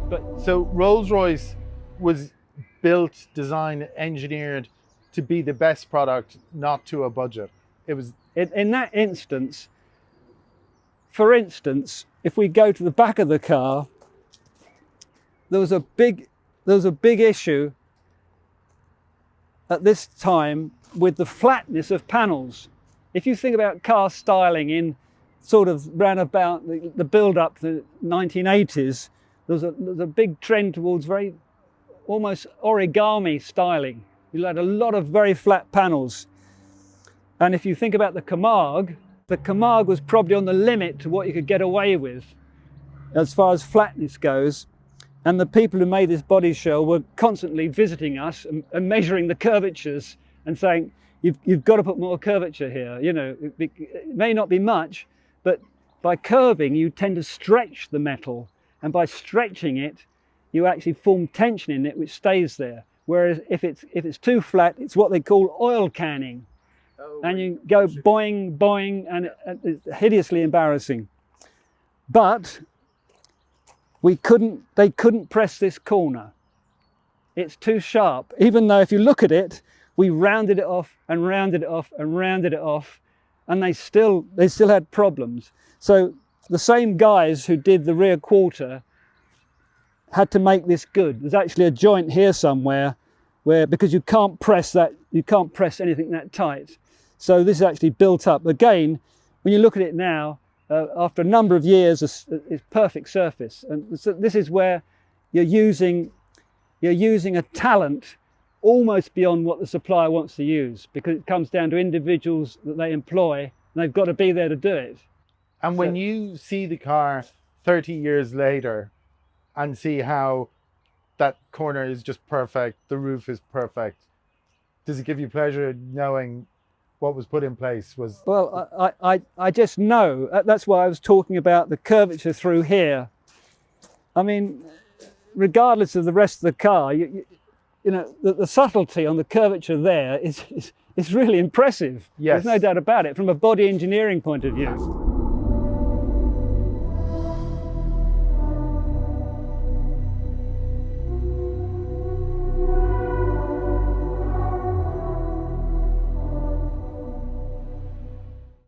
But so Rolls-Royce was built, designed, engineered to be the best product, not to a budget. It was in that instance, for instance, if we go to the back of the car, there was a big issue at this time with the flatness of panels. If you think about car styling in sort of round about the build-up to the 1980s, there's a big trend towards very almost origami styling. You had a lot of very flat panels. And if you think about the Camargue was probably on the limit to what you could get away with as far as flatness goes. And the people who made this body shell were constantly visiting us and measuring the curvatures and saying, you've got to put more curvature here. You know, it may not be much, but by curving, you tend to stretch the metal. And by stretching it, you actually form tension in it, which stays there. Whereas if it's too flat, it's what they call oil canning. Oh, and you go boing, boing, and it's hideously embarrassing. But they couldn't press this corner. It's too sharp. Even though if you look at it, we rounded it off and rounded it off and rounded it off, and they still had problems. So the same guys who did the rear quarter had to make this good. There's actually a joint here somewhere where, because you can't press anything that tight. So this is actually built up. Again, when you look at it now, after a number of years, it's perfect surface. And so this is where you're using a talent almost beyond what the supplier wants to use, because it comes down to individuals that they employ, and they've got to be there to do it. And when you see the car 30 years later and see how that corner is just perfect, the roof is perfect, does it give you pleasure knowing what was put in place was? Well, I just know. That's why I was talking about the curvature through here. I mean, regardless of the rest of the car, you know, the subtlety on the curvature there is really impressive. Yes. There's no doubt about it from a body engineering point of view.